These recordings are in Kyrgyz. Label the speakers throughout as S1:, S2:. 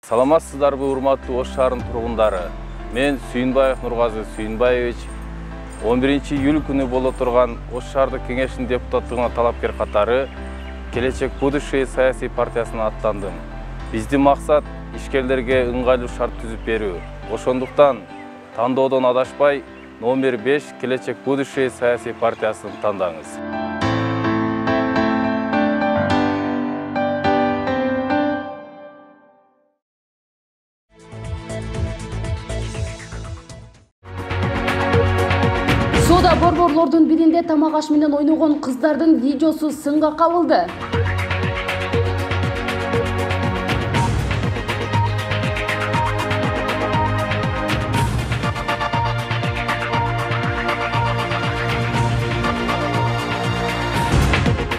S1: Саламатсыздарбы, урматтуу Ош шаарынын тургундары. Мен Сүйүнбаев Нургазы Сүйүнбаевич 11-июль күнү боло турган Ош шаардык кеңешинин депутаттыгына талапкер катары Келечек Будущее саясий партиясына аттандым. Биздин максат ишкерлерге ыңгайлуу шарт түзүп берүү. Ошондуктан тандоодон адашпай номер 5 Келечек Будущее саясий партиясын тандаңыз.
S2: Сода борборлордун биринде тамак аш менен ойногон кыздардын видеосу сынга кабылды.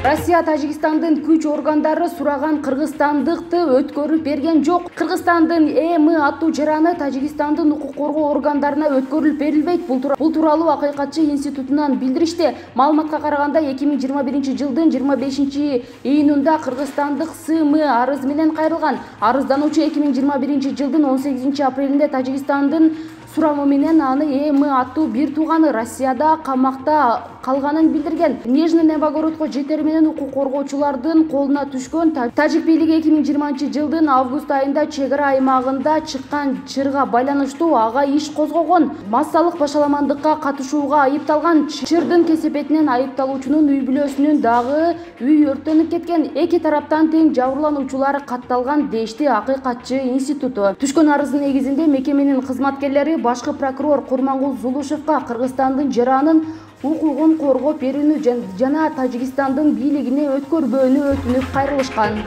S2: Россия Тажикстандын күч органдары сураган кыргызстандыкты өткөрүп берген жок. Кыргызстандын ЭМ аттуу жараны Тажикстандын укук коргоо органдарына өткөрүлүп берилбейт. Бул тууралуу Акыйкатчы институтунан билдиришти. Маалыматка караганда 2021-жылдын 25-июнунда кыргызстандык СМ арыз менен кайрылган. Арыздануучу 2021-жылдын 18-апрелинде Тажикстандын сурамы менен аны ЭМ аттуу бир тууганы Россияда камакта калганын билдирген. Нежный Новогородко жетери менен укук коргоочулардын колуна түшкөн. Тажик бийлиги 2020-жылдын август айында чек ара аймагында чыккан чырга байланыштуу ага иш козгогон. Массалык башаламандыкка катышууга айыпталган. Чырдын кесепетинен айыпталуучунун үй бүлөсүнүн дагы үй өрттөнүп кеткен. Эки тараптан тең жабырлануучулар катталган дешти Акыйкатчы институту. Түшкөн арыздын негизинде мекеменин кызматкерлери башкы прокурор Курмангул Зулушевка Кыргызстандын жаранын укугун коргоп берүүнү жана Тажикстандын бийлигине өткөрбөөнү өтүнүп кайрылышкан.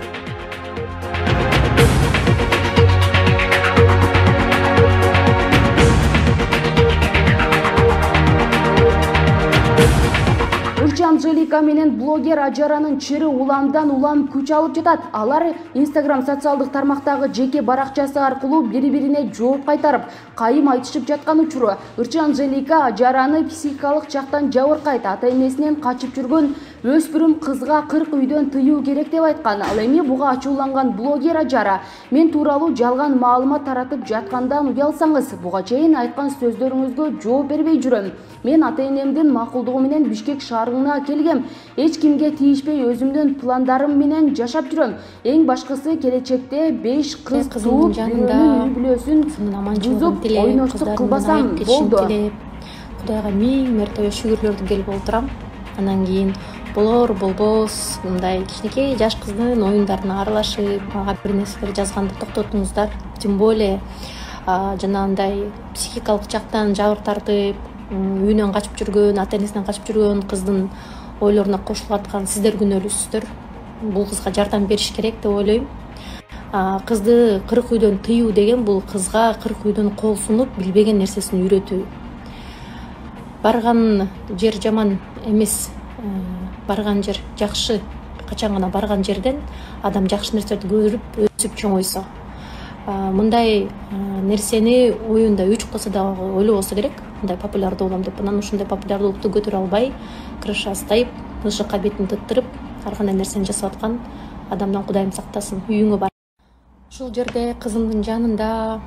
S2: Анжелика менен блогер Ажаранын чыры уламдан улам күч алып жатат. Алар Instagram социалдык тармактагы жеке баракчасы аркылуу бири-бирине жооп кайтарып, кайым айтышып жаткан учуру. Анжелика Ажараны психикалык жактан жабыркайт. Ата-энесинен качып жүргөн өспүрүм кызга 40 үйдөн тыюу керек деп айткан. Ал эми буга ачууланган блогер Ажара: "Мен тууралуу жалган маалымат таратып жаткандан уялсаңыз, буга чейин айткан сөздөрүңүзгө жооп бербей жүрөм. Мен ата-энемдин макулдугу менен Бишкек шаарына келгем. Эч кимге тийишпей өзүмдүн пландарым менен жашап жүрөм. Эң башкысы келечекте 5 кыз тууп, бирөөнүн үй бүлөсүн бузуп, ойноштук кылбасам болду.
S3: Кудайга миң мертебе шүгүрлөрдү келип отурам. Анан кийин болор болбос мындай кичинекей жаш кыздын оюндарына аралашып, мага бир нерселер жазганда токтотуңуздар. Тем более жанагындай психикалык жактан жабыр тартып, үйүнөн качып жүргөн, ата-энесинен качып жүргөн кыздын ойлоруна кошулуп аткан сиздер күнөөлүүсүздөр. Бул кызга жардам бериш керек деп ойлойм. Кызды 40 үйдөн тыюу деген бул кызга 40 үйдөн кол сунуп, билбеген нерсесин үйрөтүү. Барган жер жаман эмес, барган жер жакшы. Качан гана барган жерден адам жакшы нерселерди көрүп, өсүп чоңойсо. Мындай нерсени оюнда 3 кылса да ойлобосо керек. Мындай популярдуу болом деп, анан ушундай популярдуулукту көтөрө албай, крыша астайып, ышыкка бетин тыттырып, ар кандай нерсени жасап аткан адамдан Кудайым сактасын. Үйүңө бар. Ушул жерде кызымдын жанында